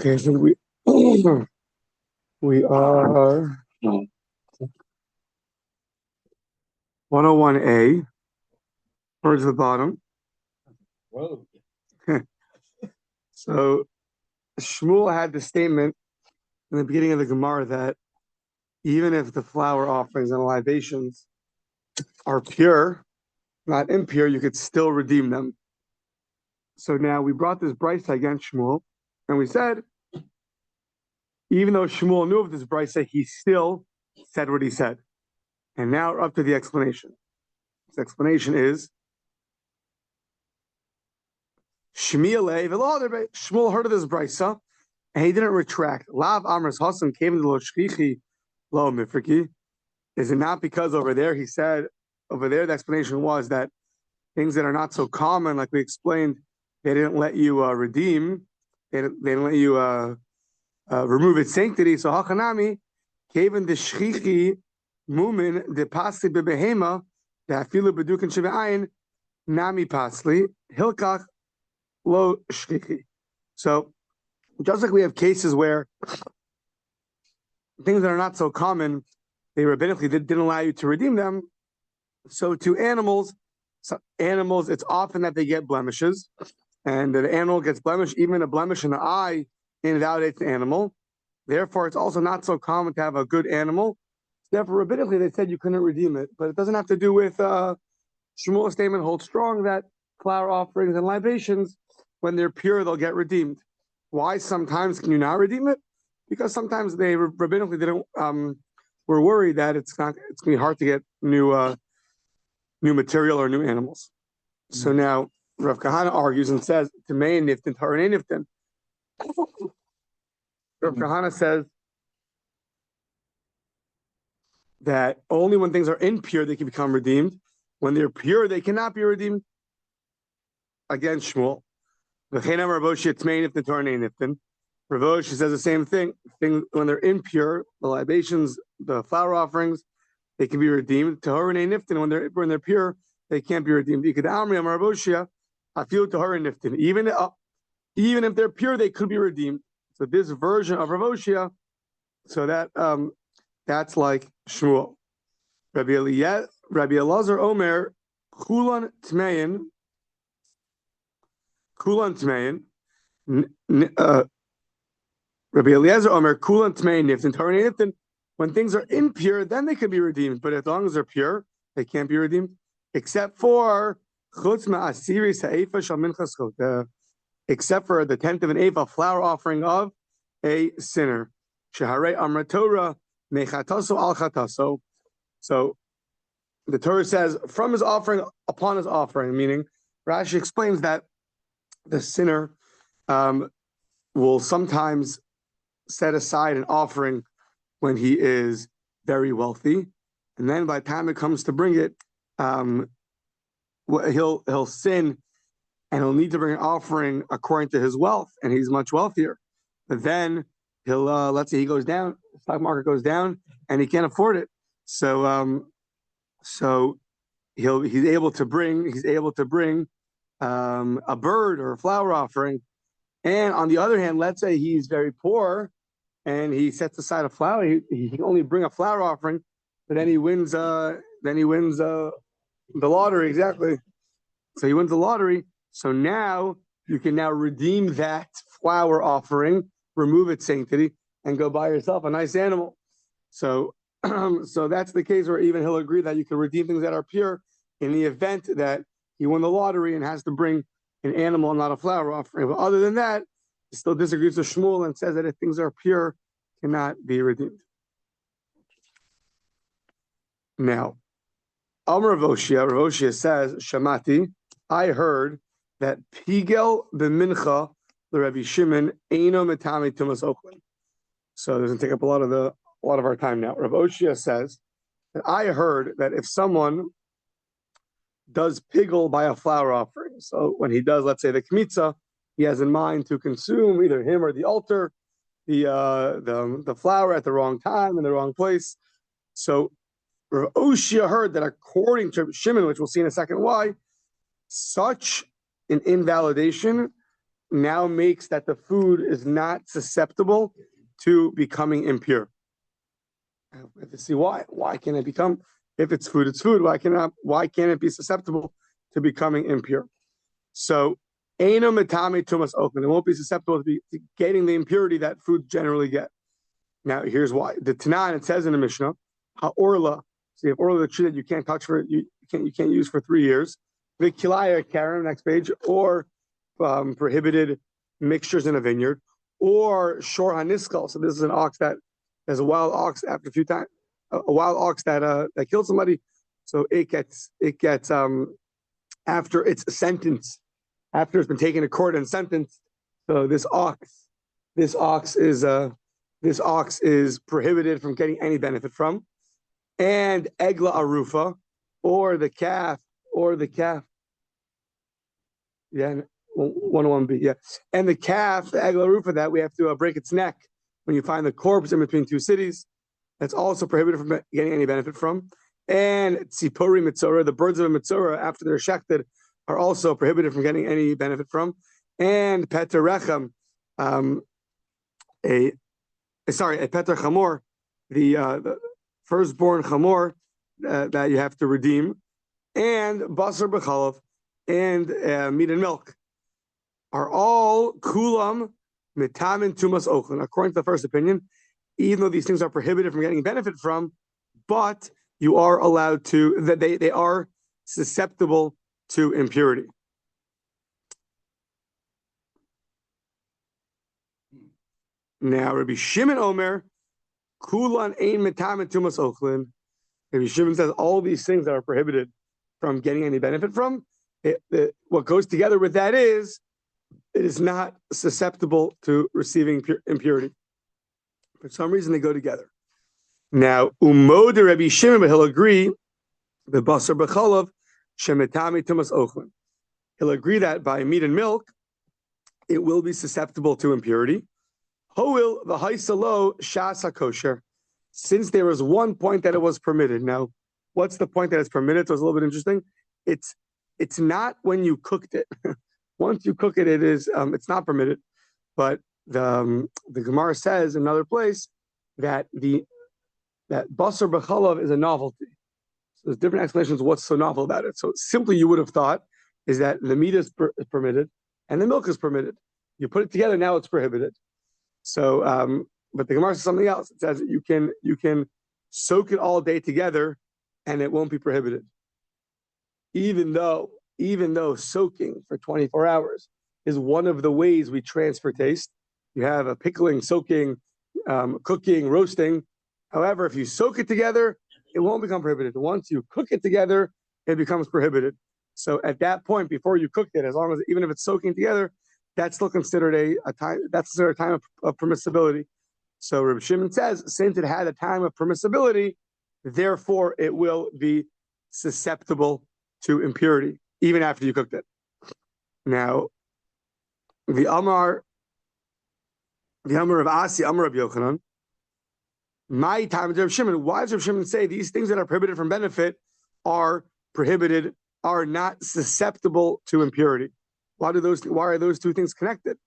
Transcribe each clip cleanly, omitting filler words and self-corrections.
Okay, so we are 101A, towards the bottom. Whoa. So Shmuel had the statement in the beginning of the Gemara that even if the flower offerings and libations are pure, not impure, you could still redeem them. So now we brought this brisa against Shmuel, and we said, even though Shmuel knew of this brisa, he still said what he said. And now we're up to the explanation. His explanation is, Shmuel heard of this brisa, and he didn't retract. Lav Amras Hasan came to lo shchichi lo mifriki. Is it not because over there he said, over there the explanation was that things that are not so common, like we explained, they didn't let you redeem, they didn't let you remove its sanctity. So hachanami, kaven the shchichi mumin de pasli bebehema the afilu bedukin shebeayin nami pasli hilkach lo shchichi. So just like we have cases where things that are not so common, they rabbinically didn't allow you to redeem them. So to animals, it's often that they get blemishes, and the animal gets blemished. Even a blemish in the eye invalidates the animal. Therefore, it's also not so common to have a good animal. Therefore, rabbinically, they said you couldn't redeem it. But it doesn't have to do with Shmuel's statement holds strong that flower offerings and libations, when they're pure, they'll get redeemed. Why sometimes can you not redeem it? Because sometimes they rabbinically didn't were worried that it's gonna be hard to get new material or new animals. So now Rav Kahana argues and says to Mein Niftin, Taranei Niftin. Rav Kahana says that only when things are impure they can become redeemed. When they're pure, they cannot be redeemed. Against Shmuel. Rav Oshi says the same thing. Things when they're impure, the libations, the flower offerings, they can be redeemed. Taranei Niftin, when they're pure, they can't be redeemed. Even if they're pure, they could be redeemed. So this version of Rav Oshia, so that's like Shmuel. Rabbi Elazar Omer, Kulan Tmein. Rabbi Eliezer Omer, Kulan Tmein Niftin, Taranei Niftin. When things are impure, then they can be redeemed. But as long as they're pure, they can't be redeemed. Except for except for the tenth of an ephah flower offering of a sinner. Shehare Amra Torah mechataso al chataso. So the Torah says from his offering upon his offering, meaning Rashi explains that the sinner will sometimes set aside an offering when he is very wealthy, and then by the time it comes to bring it, he'll sin, and he'll need to bring an offering according to his wealth, and he's much wealthier. But then he'll let's say he goes down, the stock market goes down, and he can't afford it. So he's able to bring a bird or a flower offering. And on the other hand, let's say he's very poor and he sets aside a flower. He can only bring a flower offering, but then he wins. The lottery, exactly. So he wins the lottery. So now you can now redeem that flower offering, remove its sanctity, and go buy yourself a nice animal. So that's the case where even he'll agree that you can redeem things that are pure in the event that he won the lottery and has to bring an animal and not a flower offering. But other than that, he still disagrees with Shmuel and says that if things are pure, cannot be redeemed. Now, Rav Oshia says, Shamati, I heard that Pigel b'mincha l'Rabbi Shimon eino metame tumas ochlin. So it doesn't take up a lot of our time now. Rav Oshia says that I heard that if someone does pigel by a flower offering, so when he does, let's say the kmitza, he has in mind to consume either him or the altar, the flower at the wrong time in the wrong place. So Rav Oshia heard that according to Shimon, which we'll see in a second why, such an invalidation now makes that the food is not susceptible to becoming impure. We have to see why. Why can't it become? If it's food, it's food. Why can't it be susceptible to becoming impure? So, Eino Mitame Tumas Oakland. It won't be susceptible to getting the impurity that foods generally get. Now, here's why. The Tanan, it says in the Mishnah, Ha'orla. So you have orla, the tree that you can't touch for you can't use for 3 years. The Kilaya, Karen, next page, or prohibited mixtures in a vineyard, or Shor HaNiskal. So this is an ox that there's a wild ox after a few times, a wild ox that killed somebody. So it gets after it's sentenced, after it's been taken to court and sentenced. So this ox is prohibited from getting any benefit from. And Egla Arufa, or the calf. Yeah, 101b, yeah. And the calf, the Egla Arufa, that we have to break its neck when you find the corpse in between two cities. That's also prohibited from getting any benefit from. And Tzipori Mitzora, the birds of a Mitzora, after they're shechted, are also prohibited from getting any benefit from. And Peter Rechem, a Peter Chamor, the firstborn chamor that you have to redeem, and basar b'chalav, and meat and milk, are all kulam mitamin tumas ochlan. According to the first opinion, even though these things are prohibited from getting benefit from, but you are allowed to, that they are susceptible to impurity. Now, Rabbi Shimon Omer, Kulan ein mitamin tumas ochlin. Rabbi Shimon says all these things that are prohibited from getting any benefit from, what goes together with that is it is not susceptible to receiving impurity. For some reason, they go together. Now, Umod Rabbi Shimon, but he'll agree the basar b'chalav shemitami tumas ochlin. He'll agree that by meat and milk, it will be susceptible to impurity. Hoil the haisalo shasa kosher. Since there was one point that it was permitted. Now, what's the point that it's permitted? So it's a little bit interesting. It's not when you cooked it. Once you cook it, it is it's not permitted. But the Gemara says in another place that that basar b'chalav is a novelty. So there's different explanations of what's so novel about it. So simply you would have thought is that the meat is permitted and the milk is permitted. You put it together, now it's prohibited. So, but the Gemara says something else. It says that you can soak it all day together, and it won't be prohibited. Even though soaking for 24 hours is one of the ways we transfer taste. You have a pickling, soaking, cooking, roasting. However, if you soak it together, it won't become prohibited. Once you cook it together, it becomes prohibited. So at that point, before you cooked it, even if it's soaking together, that's still considered a time. That's considered a time of permissibility. So Rabbi Shimon says, since it had a time of permissibility, therefore it will be susceptible to impurity even after you cooked it. Now, the Amar of Asi, Amar of Yochanan, my time of Rabbi Shimon. Why does Rabbi Shimon say these things that are prohibited from benefit are not susceptible to impurity? Why are those two things connected?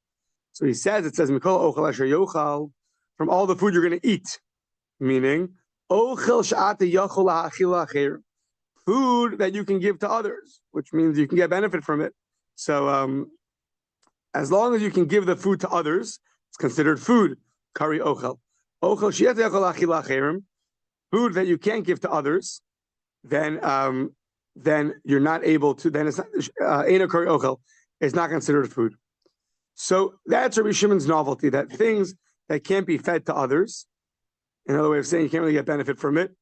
So he says, it says, Mikol ochel asher yochal, from all the food you're going to eat, meaning ochel she'ata yachol ha'achila acher, food that you can give to others, which means you can get benefit from it. So as long as you can give the food to others, it's considered food. Kari ochel. Ochel she'ata yachol ha'achila acher, food that you can't give to others, then you're not able to, then it's not, eino kari ochel. It's not considered food. So that's Rabbi Shimon's novelty, that things that can't be fed to others, another way of saying you can't really get benefit from it,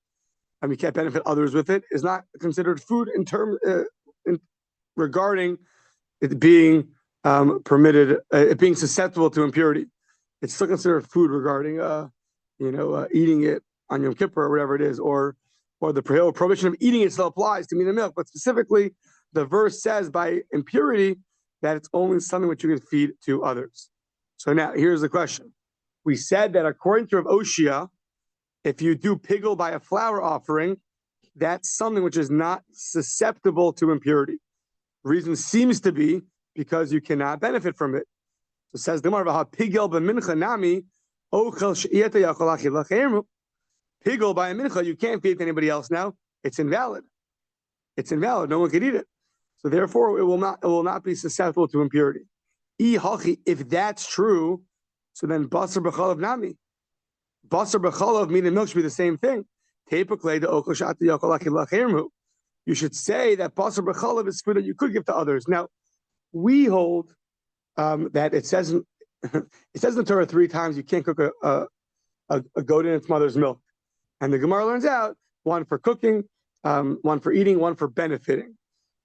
you can't benefit others with it, is not considered food in terms regarding it being permitted, it being susceptible to impurity. It's still considered food regarding eating it on Yom Kippur or whatever it is, or the prohibition of eating it still applies to meat and milk. But specifically, the verse says by impurity that it's only something which you can feed to others. So now, here's the question. We said that according to Rav Oshia, if you do pigel by a flour offering, that's something which is not susceptible to impurity. Reason seems to be because you cannot benefit from it. So it says the Gemara, "Pigel b'mincha nami ochel she'iyata yachol achil lacheimu." Pigel by a mincha, you can't feed it to anybody else now. It's invalid. It's invalid. No one can eat it. So therefore, it will not be susceptible to impurity. If that's true, so then basar b'chalav nami. Basar b'chalav, meat and milk should be the same thing. You should say that basar b'chalav is food that you could give to others. Now, we hold that it says in the Torah 3 times you can't cook a goat in its mother's milk. And the Gemara learns out one for cooking, one for eating, one for benefiting.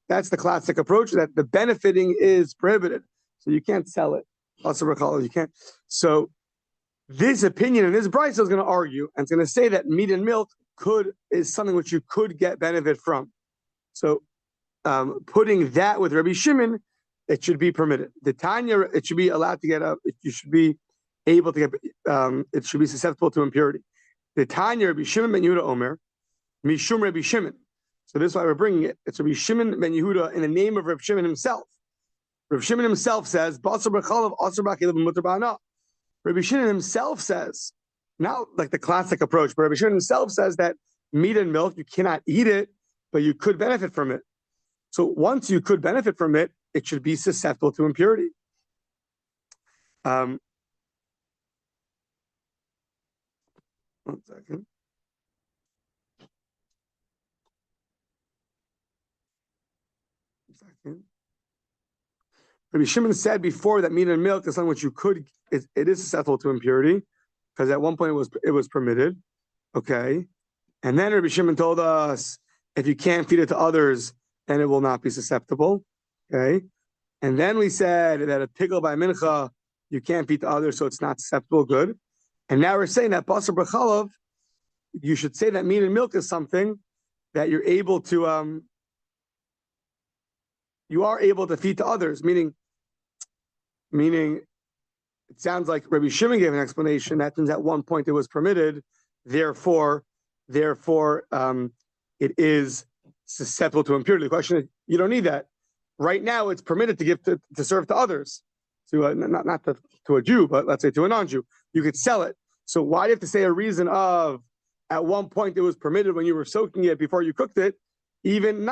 That's the classic approach, that the benefiting is prohibited. So you can't sell it. Basar b'chalav, you can't. So this opinion and this brisa is going to argue, and it's going to say that meat and milk is something which you could get benefit from. So putting that with Rabbi Shimon, it should be permitted. The Tanya, it should be allowed to get up. You should be able to get. It should be susceptible to impurity. The Tanya, Rabbi Shimon ben Yehuda Omer, Mishum Rabbi Shimon. So this is why we're bringing it. It's Rabbi Shimon ben Yehuda in the name of Rabbi Shimon himself. Rabbi Shimon himself says, "Basar b'chalav asar b'achila b'mutar b'ana." Rabbi Shimon himself says, not like the classic approach, but Rabbi Shimon himself says that meat and milk, you cannot eat it, but you could benefit from it. So once you could benefit from it, it should be susceptible to impurity. One second. Rabbi Shimon said before that meat and milk is something which you could, it is susceptible to impurity, because at one point it was permitted. Okay. And then Rabbi Shimon told us, if you can't feed it to others, then it will not be susceptible. Okay. And then we said that a pigel by mincha, you can't feed to others, so it's not susceptible. Good. And now we're saying that basar b'chalav, you should say that meat and milk is something that you're able to, you are able to feed to others, meaning it sounds like Rabbi Shimon gave an explanation that means at one point it was permitted, therefore it is susceptible to impurity. The question is, you don't need that. Right now it's permitted to give to serve to others, to not to a Jew, but let's say to a non-Jew. You could sell it. So why do you have to say a reason of at one point it was permitted when you were soaking it before you cooked it? Even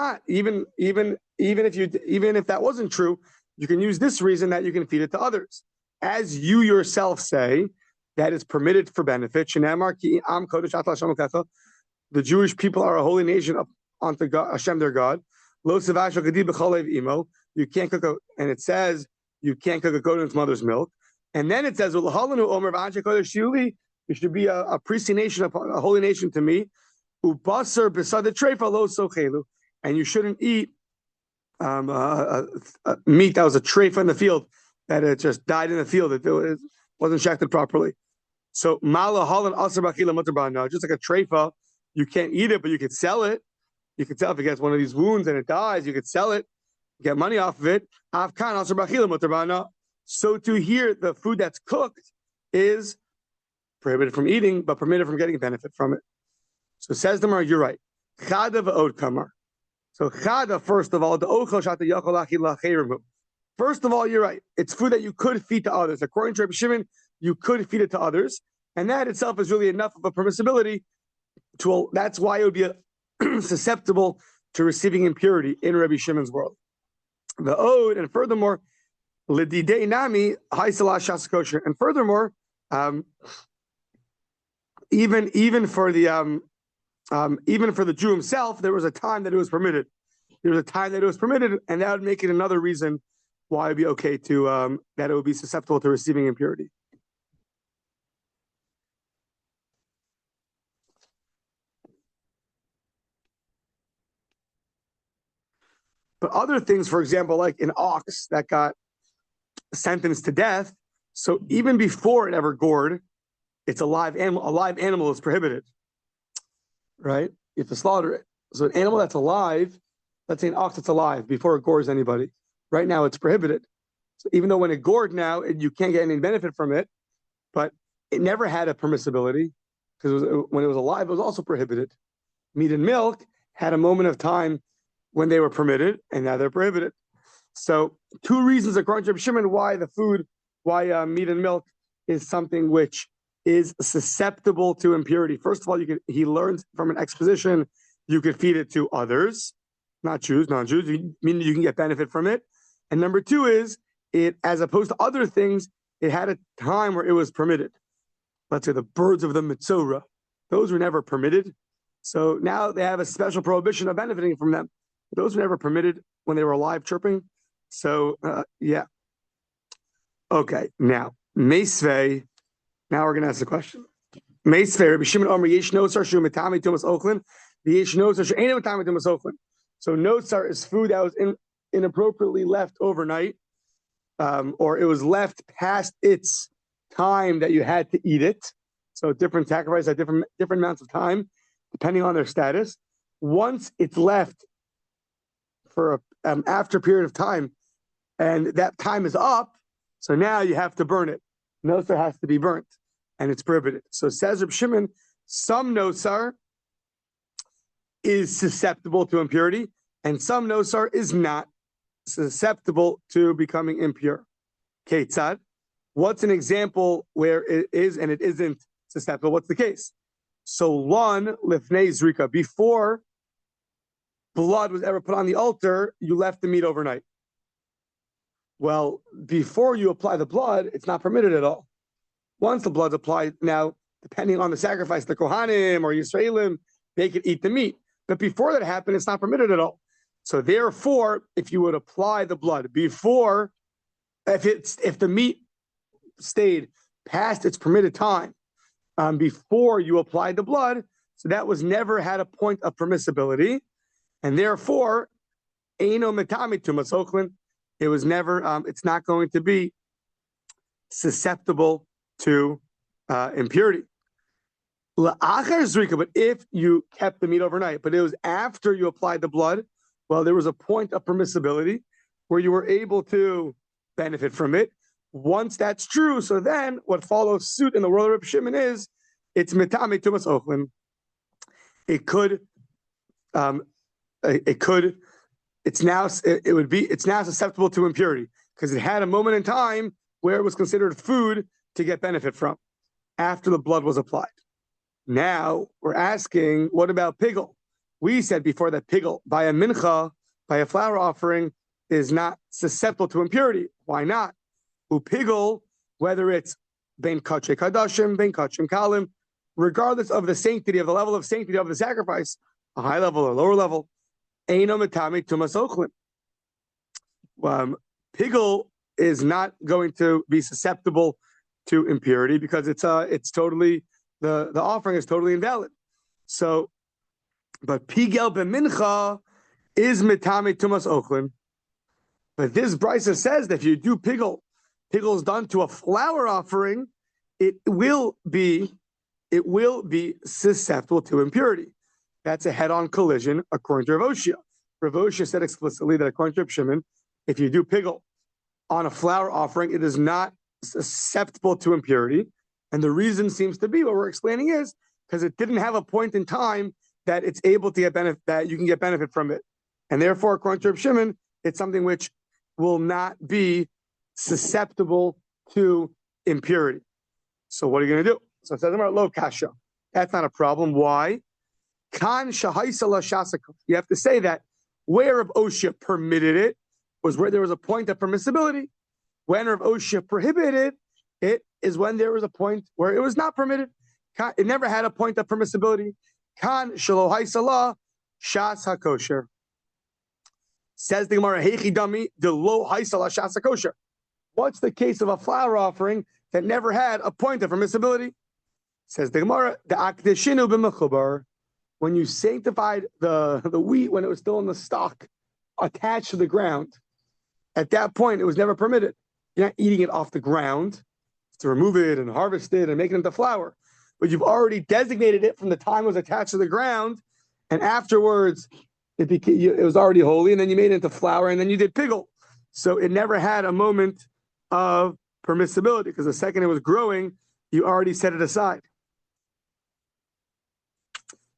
if that wasn't true, you can use this reason that you can feed it to others. As you yourself say, that is permitted for benefit. The Jewish people are a holy nation unto God, Hashem their God. You can't cook and it says you can't cook a goat in its mother's milk. And then it says, you should be a priestly nation, a holy nation to me. And you shouldn't eat meat that was a treifa in the field, that it just died in the field, it wasn't shechted properly. So just like a treifa, you can't eat it, but you could sell it. You could sell if it gets one of these wounds and it dies, you could sell it, get money off of it. So to here, the food that's cooked is prohibited from eating, but permitted from getting benefit from it. So says the Gemara, you're right. Chada v'od kamar. So chada, first of all, the ochel shata yachol achil lacheimu. First of all, you're right. It's food that you could feed to others. According to Rabbi Shimon, you could feed it to others, and that itself is really enough of a permissibility. That's why it would be susceptible to receiving impurity in Rabbi Shimon's world. The od, and furthermore, lididei nami haisala shas kosher, and furthermore, even for the Jew himself, there was a time that it was permitted. There was a time that it was permitted, and that would make it another reason why it'd be okay to that it would be susceptible to receiving impurity. But other things, for example, like an ox that got sentenced to death, so even before it ever gored, it's a live animal. A live animal is prohibited, right? You have to slaughter it. So an animal that's alive, let's say an ox that's alive before it gores anybody, right now it's prohibited. So even though when it gored now, you can't get any benefit from it, but it never had a permissibility because when it was alive, it was also prohibited. Meat and milk had a moment of time when they were permitted, and now they're prohibited. So two reasons according to Rabbi Shimon why the food why meat and milk is something which is susceptible to impurity. First of all, he learns from an exposition, you could feed it to others, not Jews, non-Jews, meaning you can get benefit from it. And number two is, it, as opposed to other things, it had a time where it was permitted. Let's say the birds of the Mitzorah, those were never permitted. So now they have a special prohibition of benefiting from them. Those were never permitted when they were alive chirping. So, yeah. Okay, now, Meisvei, now we're going to ask the question. Meisvei, Rabbi Shimon Omer, Yesh Nosar Shu Mitami Tumas Ochlin, Yesh Nosar Shu Ain't Mitami Tumas Ochlin. So nosar is food that was inappropriately left overnight, or it was left past its time that you had to eat it. So different sacrifices at different amounts of time, depending on their status. Once it's left for after a period of time, and that time is up, so now you have to burn it. Nosar has to be burnt, and it's prohibited. So says Reb Shimon, some nosar is susceptible to impurity, and some nosar is not susceptible to becoming impure. Ketzad, what's an example where it is and it isn't susceptible? What's the case? So lon lifnei zrika, before blood was ever put on the altar, you left the meat overnight. Well, before you apply the blood, it's not permitted at all. Once the blood's applied, now, depending on the sacrifice, the Kohanim or Yisraelim, they could eat the meat. But before that happened, it's not permitted at all. So therefore, if you would apply the blood before, if the meat stayed past its permitted time, before you applied the blood, so that was never had a point of permissibility, and therefore, eino metami tumas ochlin, it was never, it's not going to be susceptible to impurity. But if you kept the meat overnight, but it was after you applied the blood, well, there was a point of permissibility where you were able to benefit from it. Once that's true, so then what follows suit in the world of Reb Shimon is it's mitame tumas ochlin. It's now susceptible to impurity because it had a moment in time where it was considered food to get benefit from after the blood was applied. Now we're asking, what about pigel? We said before that pigel by a mincha, by a flour offering, is not susceptible to impurity. Why not? Upigel, whether it's ben kachim kadashim, ben kachim kalim, regardless of the sanctity, of the level of sanctity of the sacrifice, a high level or lower level, eino metame tumas ochlin. Pigel is not going to be susceptible to impurity because it's totally, the offering is totally invalid. So, but pigel b'mincha is metame tumas ochlin. But this brisa says that if you do pigel is done to a flour offering, it will be susceptible to impurity. That's a head-on collision according to Rav Oshia. Rav Oshia said explicitly that according to Reb Shimon, if you do pigel on a flour offering, it is not susceptible to impurity. And the reason seems to be, what we're explaining is, because it didn't have a point in time that it's able to get benefit, that you can get benefit from it. And therefore, according to Reb Shimon, it's something which will not be susceptible to impurity. So what are you going to do? So it says, lo kasha. That's not a problem. Why? Kan shahaisala shasaka. You have to say that where Rav Oshia permitted it was where there was a point of permissibility. When Rav Oshia prohibited it is when there was a point where it was not permitted. It never had a point of permissibility. Kan shalohaisala shas hakosher. Says the Gemara, Heichi dami de lo haisala shas hakosher. What's the case of a flour offering that never had a point of permissibility? Says the Gemara, the akdeshinu b'mechubar. When you sanctified the wheat when it was still in the stalk, attached to the ground, at that point it was never permitted. You're not eating it off the ground to remove it and harvest it and make it into flour. But you've already designated it from the time it was attached to the ground, and afterwards it was already holy, and then you made it into flour, and then you did pigel. So it never had a moment of permissibility because the second it was growing, you already set it aside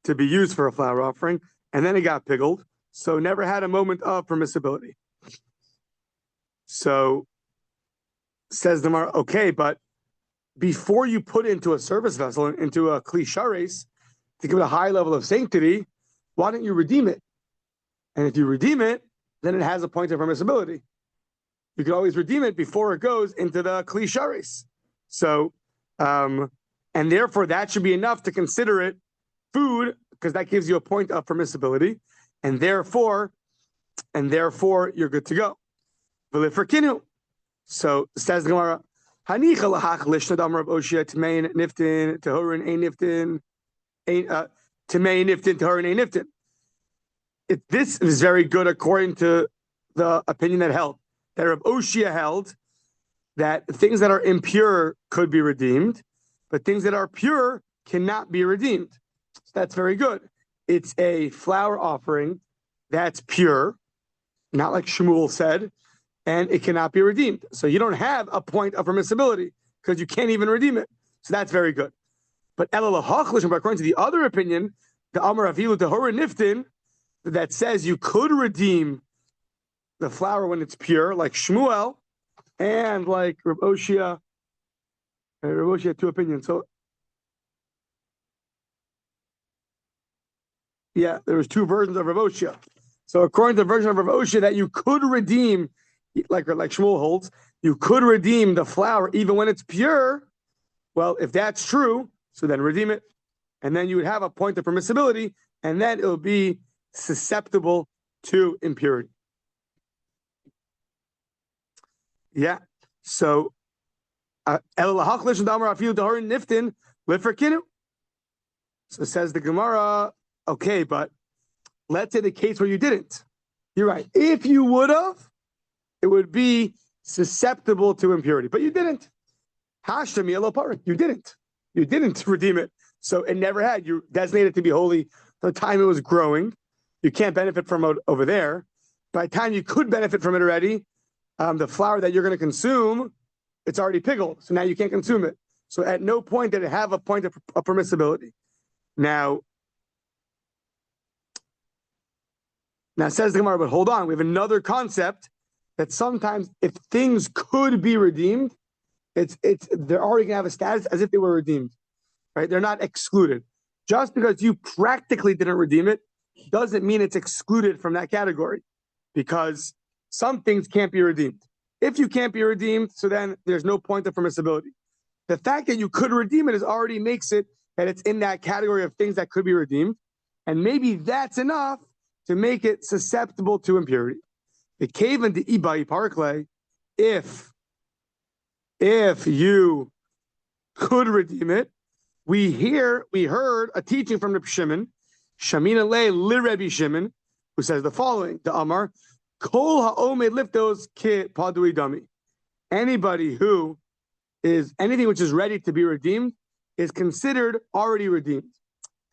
to be used for a flour offering, and then it got piggled, so never had a moment of permissibility. So says the Gemara, okay, but before you put it into a service vessel, into a kli shares, to give it a high level of sanctity, why don't you redeem it? And if you redeem it, then it has a point of permissibility. You can always redeem it before it goes into the kli shares. So, and therefore that should be enough to consider it food, because that gives you a point of permissibility, and therefore you're good to go. So says the Gemara, Hanicha lahach lishnad amar Rav Oshia tmein niftin tehorin ein niftin tmein niftin tehorin ein niftin. This is very good according to the opinion that held that Rav Oshia held that things that are impure could be redeemed, but things that are pure cannot be redeemed. So that's very good. It's a flour offering that's pure, not like Shmuel said, and it cannot be redeemed. So you don't have a point of permissibility because you can't even redeem it. So that's very good. But according to the other opinion, the Amar Avilu Tehora Niftin, that says you could redeem the flour when it's pure, like Shmuel, and like Rav Oshia. Rav Oshia had two opinions. So yeah, there was two versions of Rav Oshia. So according to the version of Rav Oshia that you could redeem, like Shmuel holds, you could redeem the flour even when it's pure. Well, if that's true, so then redeem it. And then you would have a point of permissibility, and then it will be susceptible to impurity. Yeah. So so says the Gemara, okay, but let's say the case where you didn't. You're right. If you would have, it would be susceptible to impurity, but you didn't. You didn't. You didn't redeem it. So it never had. You designated it to be holy the time it was growing. You can't benefit from it over there. By the time you could benefit from it already, the flour that you're going to consume, it's already pickled. So now you can't consume it. So at no point did it have a point of permissibility. Now says the Gemara, but hold on. We have another concept that sometimes if things could be redeemed, they're already going to have a status as if they were redeemed, right? They're not excluded. Just because you practically didn't redeem it doesn't mean it's excluded from that category, because some things can't be redeemed. If you can't be redeemed, so then there's no point of permissibility. The fact that you could redeem it already makes it that it's in that category of things that could be redeemed, and maybe that's enough to make it susceptible to impurity. The cave and the ibai parkley, if you could redeem it, we heard a teaching from the Shimon, Shamina Le Li Rebbe Shimon, who says the following: the Amar, Kol ha'omed liftos ki padui dami. Anything which is ready to be redeemed is considered already redeemed.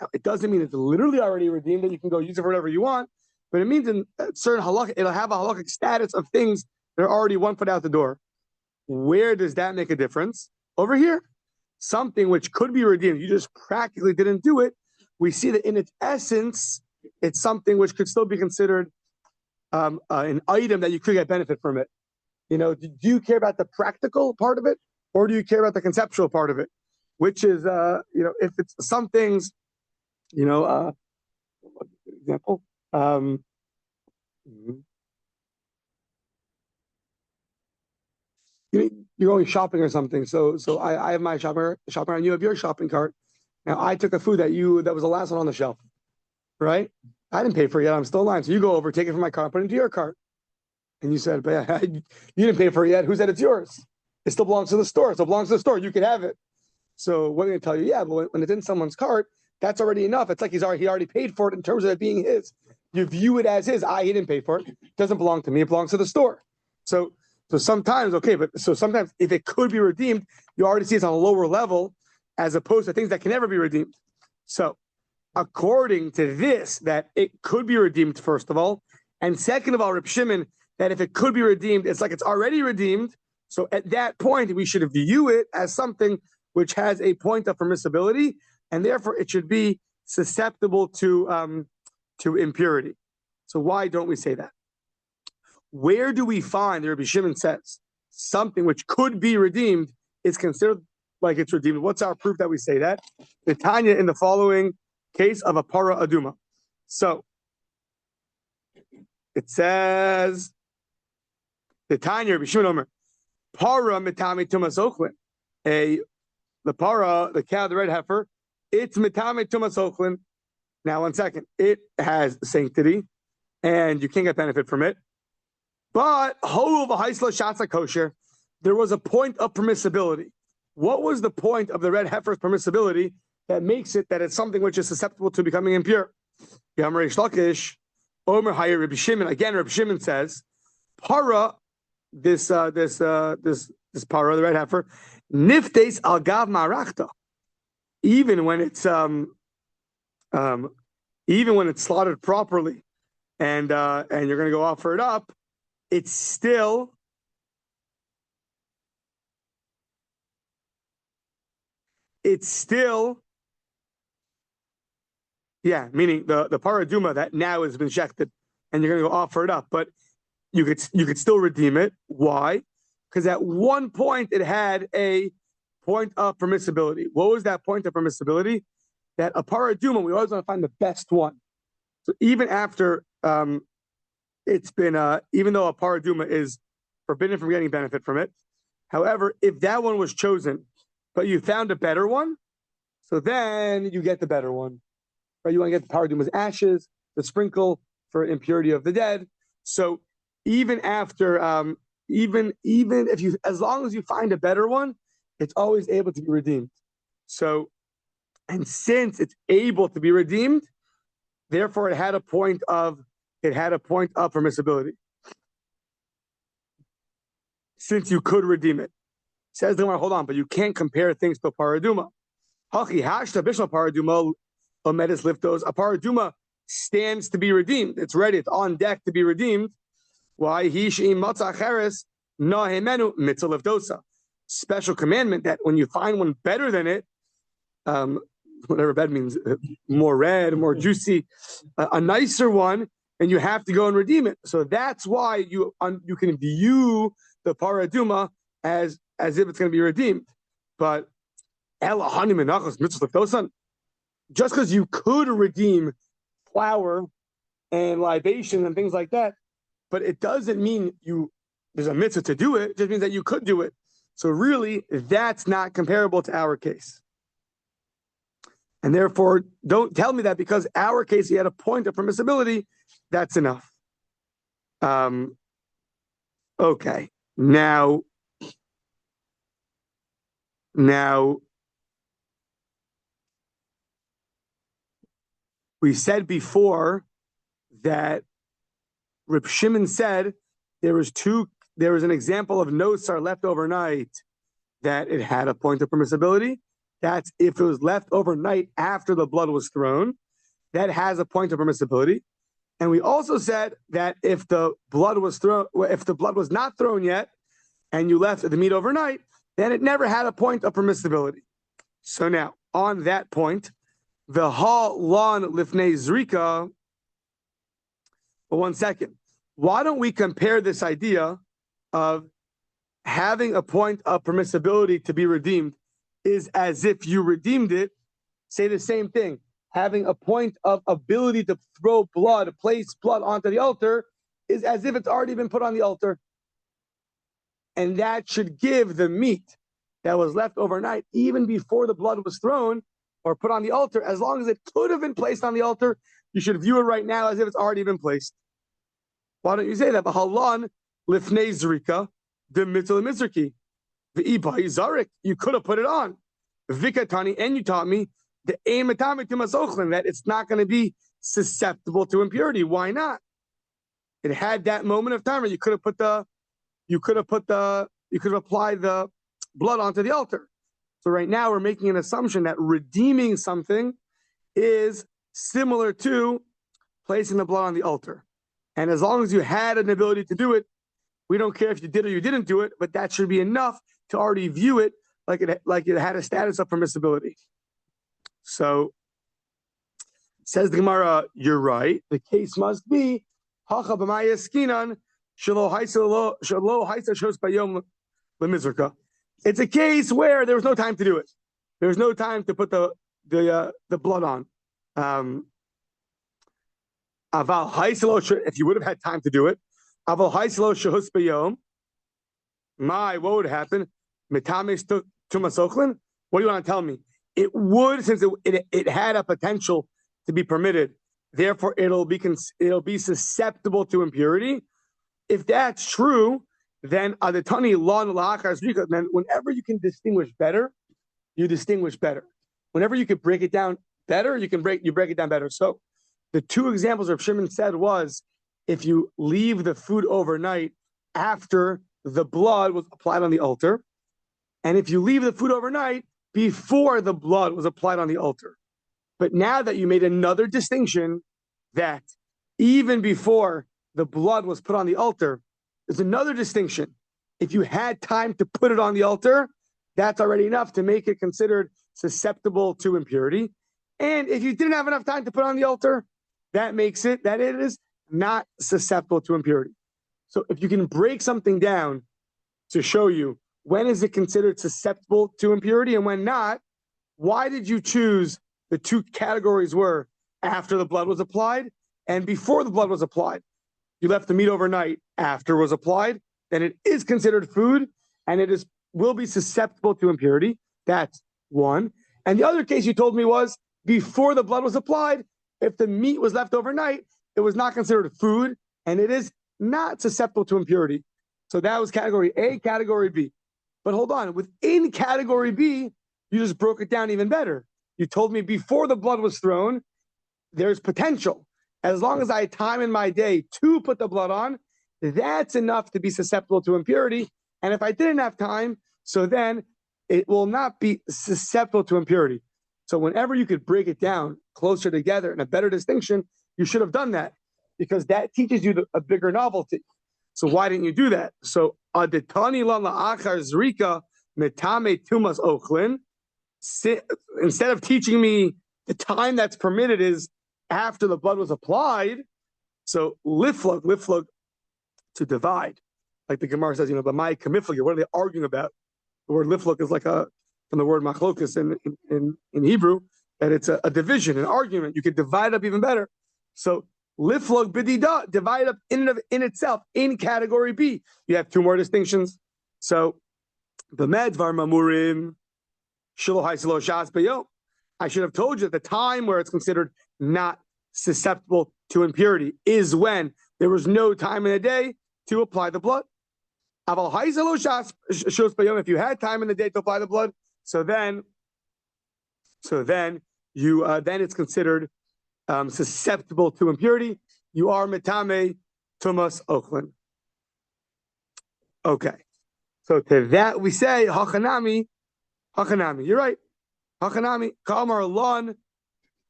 Now, it doesn't mean it's literally already redeemed that you can go use it for whatever you want, but it means in certain halakha, it'll have a halakhic status of things that are already 1 foot out the door. Where does that make a difference? Over here, something which could be redeemed, you just practically didn't do it. We see that in its essence, it's something which could still be considered an item that you could get benefit from it. Do you care about the practical part of it, or do you care about the conceptual part of it? Which is, if it's some things, example. You're going shopping or something. So I have my shopping cart, and you have your shopping cart. Now I took a food that was the last one on the shelf, right? I didn't pay for it yet. I'm still in line. So you go over, take it from my cart, put it into your cart. And you said, but you didn't pay for it yet. Who said it's yours? It still belongs to the store. So it belongs to the store. You can have it. So what are they going to tell you? Yeah, but when it's in someone's cart, that's already enough. It's like he already paid for it in terms of it being his. You view it as his. He didn't pay for it. It doesn't belong to me. It belongs to the store. So sometimes, sometimes if it could be redeemed, you already see it's on a lower level as opposed to things that can never be redeemed. So according to this, that it could be redeemed, first of all, and second of all, Reb Shimon, that if it could be redeemed, it's like it's already redeemed. So at that point, we should view it as something which has a point of permissibility, and therefore it should be susceptible to impurity. So why don't we say that? Where do we find, the Rabbi Shimon says something which could be redeemed is considered like it's redeemed. What's our proof that we say that? The Tanya in the following case of a para aduma. So it says, the Tanya, Rabbi Shimon Omer, para mitame tumas ochlin. The para, the cow, the red heifer, it's mitame tumas ochlin. Now, 1 second. It has sanctity, and you can't get benefit from it. But there was a point of permissibility. What was the point of the red heifer's permissibility that makes it that it's something which is susceptible to becoming impure? Again, Rabbi Shimon says, para, this para, the red heifer, niftes al gav marachta. Even when it's slaughtered properly, and you're going to go offer it up, it's still meaning the paraduma that now has been shechted, and you're going to go offer it up, but you could still redeem it. Why? Because at one point it had a point of permissibility. What was that point of permissibility? That a paraduma, we always want to find the best one. So even after it's been, even though a paraduma is forbidden from getting benefit from it, however, if that one was chosen, but you found a better one, so then you get the better one. Right? You want to get the paraduma's ashes, the sprinkle for impurity of the dead. So even after, even if you, as long as you find a better one, it's always able to be redeemed. So, and since it's able to be redeemed, therefore it had a point of permissibility. Since you could redeem it. Says the Gemara, hold on, but you can't compare things to a paraduma. Hachi hashta bishla paraduma omedis liftos. A paraduma stands to be redeemed. It's ready. It's on deck to be redeemed. Why? He she'im matzah cheres nahemenu mitzvah liftosa. Special commandment that when you find one better than it, whatever that means, more red, more juicy, a nicer one, and you have to go and redeem it. So that's why you can view the paraduma as if it's going to be redeemed. But just because you could redeem flour and libation and things like that, but it doesn't mean there's a mitzvah to do it. It just means that you could do it. So really, that's not comparable to our case. And therefore, don't tell me that because our case, he had a point of permissibility, that's enough. Okay. Now, we said before that Reb Shimon said there was an example of no sar left overnight that it had a point of permissibility. That's if it was left overnight after the blood was thrown, that has a point of permissibility. And we also said that if the blood was not thrown yet, and you left the meat overnight, then it never had a point of permissibility. So now, on that point, the ha-lan lifnei zrika. But 1 second, why don't we compare this idea of having a point of permissibility to be redeemed is as if you redeemed it? Say the same thing. Having a point of ability to throw blood, place blood onto the altar, is as if it's already been put on the altar. And that should give the meat that was left overnight, even before the blood was thrown or put on the altar, as long as it could have been placed on the altar, you should view it right now as if it's already been placed. Why don't you say that? V'halan lifnei zrika the mitzvah mizraki. V'ibai zarik, you could have put it on. Vikatani, and you taught me the aimatami to masochlin, that it's not going to be susceptible to impurity. Why not? It had that moment of time where you could have applied the blood onto the altar. So right now we're making an assumption that redeeming something is similar to placing the blood on the altar. And as long as you had an ability to do it, we don't care if you did or you didn't do it, but that should be enough to already view it like it had a status of permissibility. So says the Gemara, you're right. The case must be hacha b'maya skinan shelo haisa shos bayom lemizrika. It's a case where there was no time to do it. There was no time to put the blood on. Aval haiselo, if you would have had time to do it, aval haiselo shehus b'yom. What would happen? Mitames tumas ochlin. What do you want to tell me? It would, since it had a potential to be permitted. Therefore, it'll be susceptible to impurity. If that's true, then adatani lon la'achar zrika. Then whenever you can distinguish better, you distinguish better. Whenever you can break it down better, you break it down better. So the two examples Rav Shimon said was if you leave the food overnight after the blood was applied on the altar, and if you leave the food overnight before the blood was applied on the altar. But now that you made another distinction that even before the blood was put on the altar, there's another distinction. If you had time to put it on the altar, that's already enough to make it considered susceptible to impurity. And if you didn't have enough time to put it on the altar, that makes it that it is not susceptible to impurity. So if you can break something down to show you when is it considered susceptible to impurity and when not, why did you choose the two categories were after the blood was applied and before the blood was applied? You left the meat overnight after it was applied, then it is considered food and it will be susceptible to impurity. That's one. And the other case you told me was before the blood was applied, if the meat was left overnight, it was not considered food and it is not susceptible to impurity. So that was category A, category B. But hold on, within category B, you just broke it down even better. You told me before the blood was thrown, there's potential. As long as I had time in my day to put the blood on, that's enough to be susceptible to impurity. And if I didn't have time, so then it will not be susceptible to impurity. So whenever you could break it down closer together in a better distinction, you should have done that because that teaches you a bigger novelty. So why didn't you do that? So adetani la la'achar zrika metame tumas ochlin. Instead of teaching me the time that's permitted is after the blood was applied. So liflug to divide, like the Gemara says, but my kamiflug. What are they arguing about? The word liflug is like from the word machlokas in Hebrew, that it's a division, an argument. You could divide up even better. So liflug bidida, divide up in itself in category B. You have two more distinctions. So the medvar mamurim shilohai silo shas bayo. I should have told you at the time where it's considered not susceptible to impurity is when there was no time in the day to apply the blood. If you had time in the day to apply the blood, so then it's considered susceptible to impurity. You are metame tumas ochlin. Okay, so to that we say hachanami. You're right. Hachanami kamar lon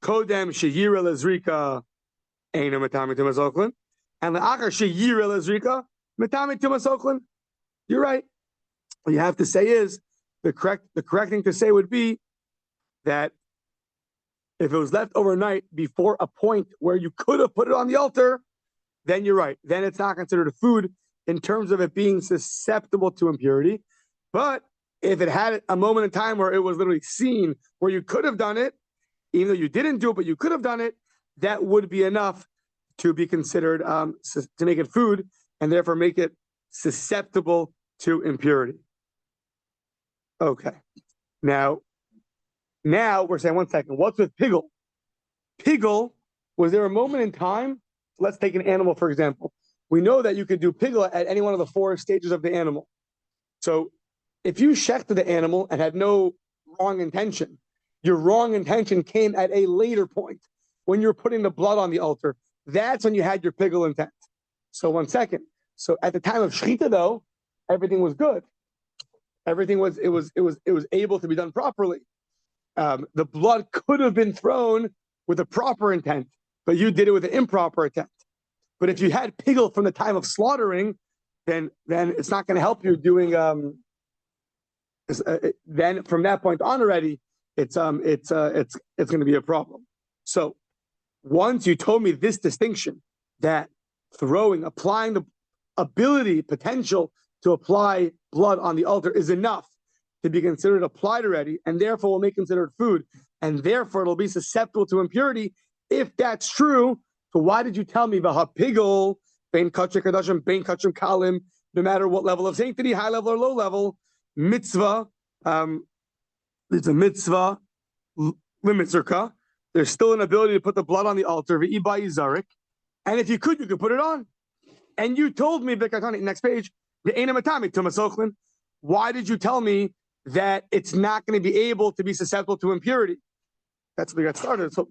kodem sheyira lezrika eino metame tumas ochlin, and leachar sheyira lezrika metame tumas ochlin. You're right. What you have to say is the correct thing to say would be that if it was left overnight before a point where you could have put it on the altar, then you're right. Then it's not considered a food in terms of it being susceptible to impurity. But if it had a moment in time where it was literally seen where you could have done it, even though you didn't do it, but you could have done it, that would be enough to be considered to make it food and therefore make it susceptible to impurity. Okay. Now we're saying, one second, what's with pigel? Pigel, was there a moment in time? Let's take an animal, for example. We know that you could do pigel at any one of the four stages of the animal. So if you shechted the animal and had no wrong intention, your wrong intention came at a later point when you're putting the blood on the altar. That's when you had your pigel intent. So one second. So at the time of shechita, though, everything was good. Everything was able to be done properly. The blood could have been thrown with a proper intent, but you did it with an improper intent. But if you had pigel from the time of slaughtering, then it's not going to help you doing. Then from that point on already, it's going to be a problem. So once you told me this distinction that applying the ability, potential to apply blood on the altar is enough to be considered applied already, and therefore will make considered food, and therefore it'll be susceptible to impurity. If that's true, so why did you tell me v'hapigol bein kachim kadashim bein kachim kalim, no matter what level of sanctity, high level or low level, mitzvah, it's a mitzvah limitzerka. There's still an ability to put the blood on the altar, v'ibai zarik, and if you could put it on. And you told me, next page, why did you tell me that it's not going to be able to be susceptible to impurity? That's where we got started. So,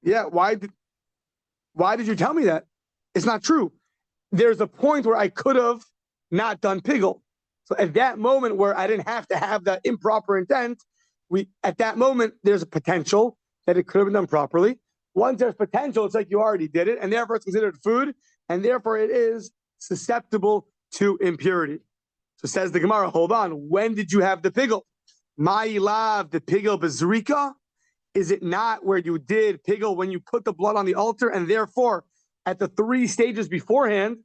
yeah, why did you tell me that? It's not true. There's a point where I could have not done pigel. So at that moment where I didn't have to have that improper intent, at that moment there's a potential that it could have been done properly. Once there's potential, it's like you already did it, and therefore it's considered food, and therefore it is susceptible to impurity. So says the Gemara, hold on, when did you have the pigel? Ma'ilav, the pigel bezrika? Is it not where you did pigel when you put the blood on the altar, and therefore at the 3 stages beforehand,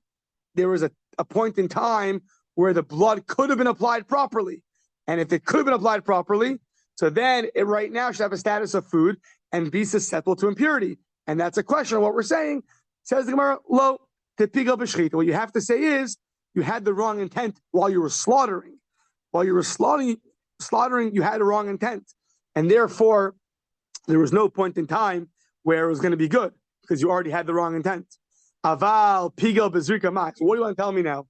there was a point in time where the blood could have been applied properly. And if it could have been applied properly, so then it right now should have a status of food and be susceptible to impurity. And that's a question of what we're saying. Says the Gemara, lo, te pigel b'shchita. What you have to say is, you had the wrong intent while you were slaughtering. While you were slaughtering, you had a wrong intent. And therefore, there was no point in time where it was going to be good, because you already had the wrong intent. Aval, pigel b'zrika max. What do you want to tell me now?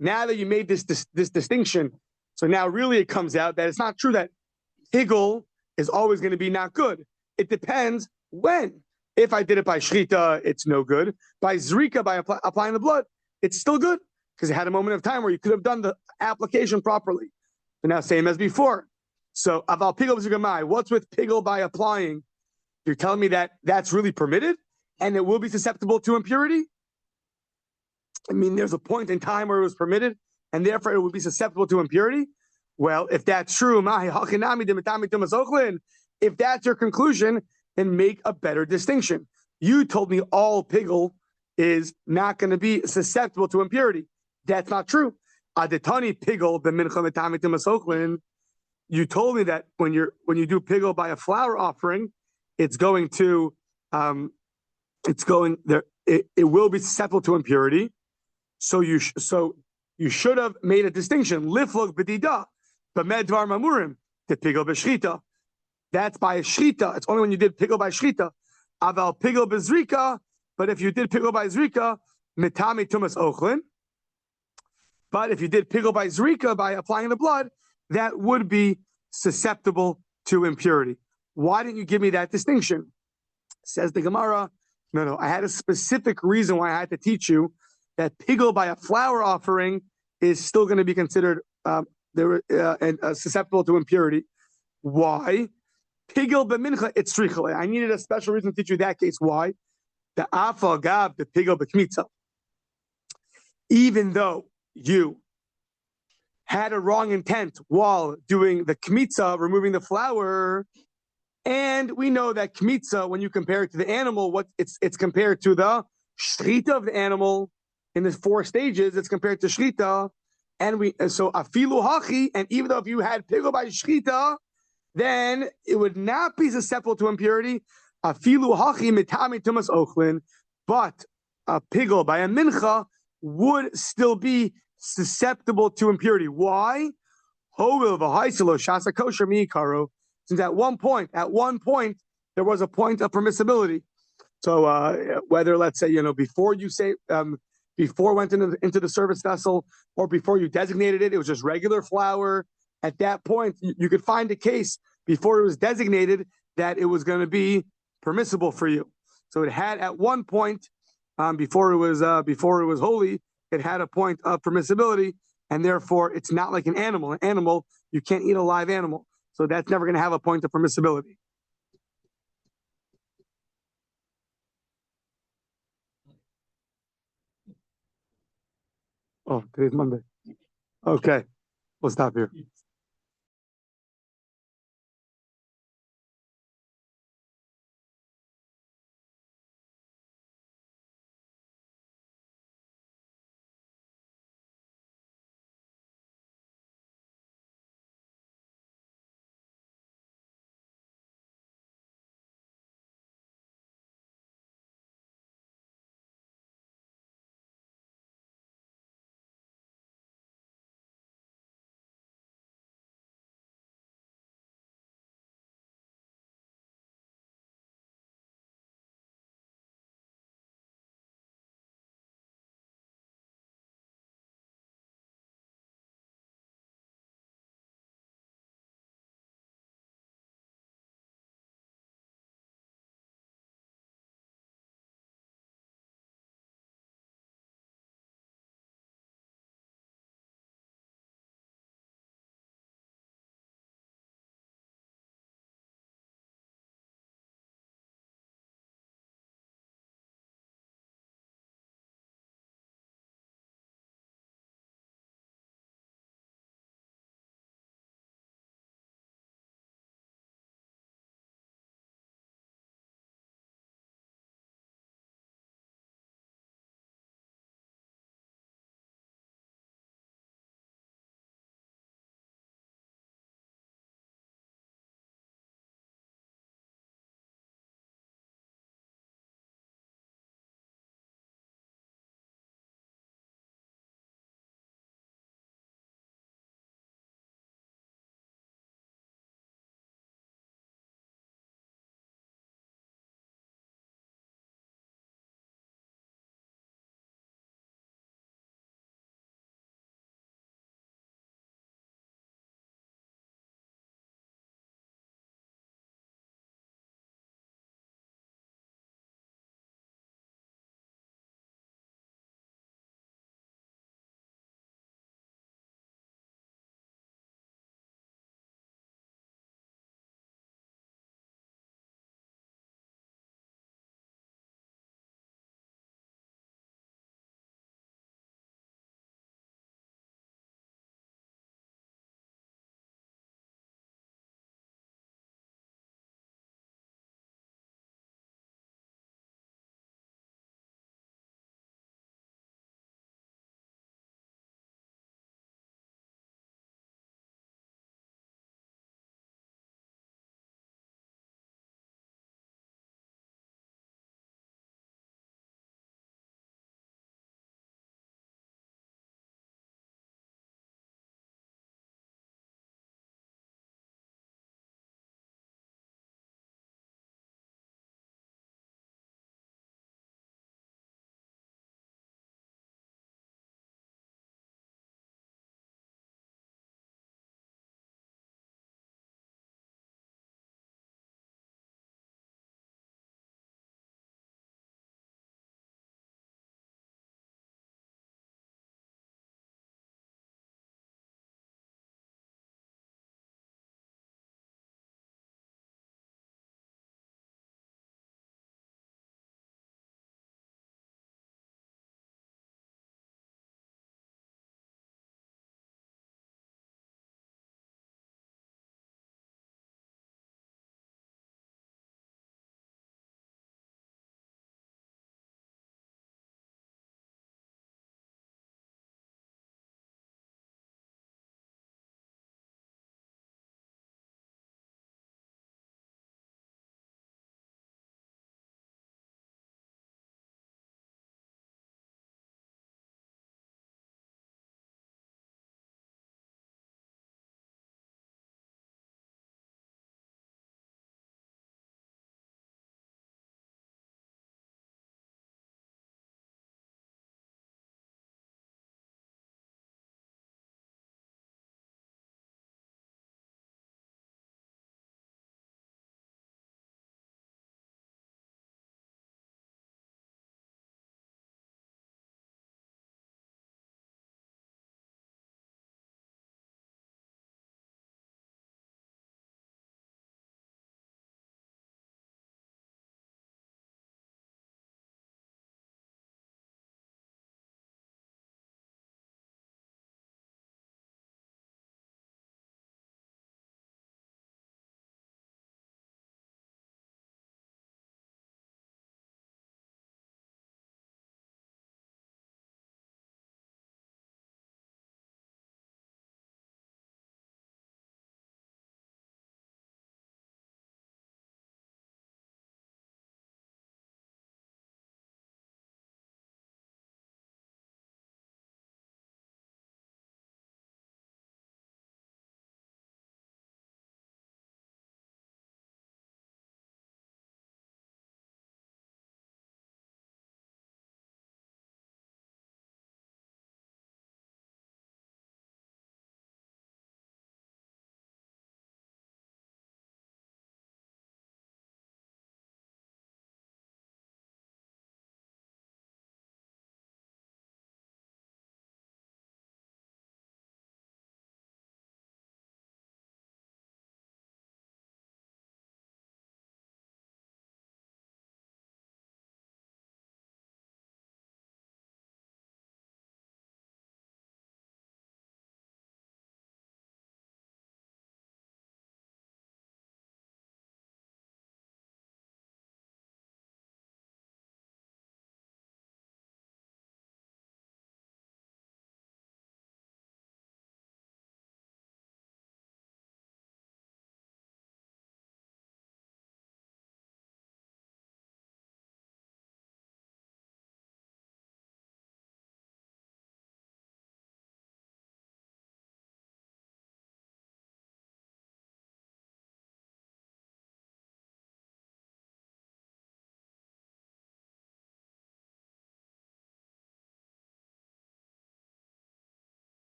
Now that you made this distinction, so now really it comes out that it's not true that pigel is always going to be not good. It depends when. If I did it by shrita, it's no good. By zrika, by applying the blood, it's still good, because it had a moment of time where you could have done the application properly. So now, same as before. So, aval pigel b'zrika, what's with pigel by applying? You're telling me that that's really permitted, and it will be susceptible to impurity? I mean, there's a point in time where it was permitted, and therefore it would be susceptible to impurity? Well, if that's true, if that's your conclusion, then make a better distinction. You told me all pigel is not going to be susceptible to impurity. That's not true. Adetani pigel b'mincha. You told me that when you do pigel by a flour offering, it will be susceptible to impurity. So you should have made a distinction. Liflok b'dida, b'medvar mamurim, to pigel b'shrita. That's by a shrita. It's only when you did pigel by shrita. Aval pigel b'zrika, but if you did pigel by zrika, mitami tumas ochlin. But if you did pigel by zrika, by applying the blood, that would be susceptible to impurity. Why didn't you give me that distinction? Says the Gemara, no, I had a specific reason why I had to teach you that pigel by a flour offering is still going to be considered susceptible to impurity. Why? Pigel b'mincha, it's tzricha. I needed a special reason to teach you that case. Why? The afa gab, the pigel b'kmitza. Even though you had a wrong intent while doing the kmitza, removing the flour, and we know that kmitza, when you compare it to the animal, it's compared to the shrita of the animal. In the 4 stages, it's compared to shrita, and so afilu hachi, and even though if you had pigel by shrita, then it would not be susceptible to impurity. Afilu hachi mitami tumas ochlin, but a pigel by a mincha would still be susceptible to impurity. Why? Since at one point, there was a point of permissibility. So whether, let's say, before you say, before it went into the service vessel, or before you designated it, it was just regular flour. At that point, you could find a case before it was designated that it was going to be permissible for you. So it had at one point, before it was holy, it had a point of permissibility, and therefore it's not like an animal. An animal, you can't eat a live animal, so that's never going to have a point of permissibility. Oh, today's Monday. Okay, we'll stop here.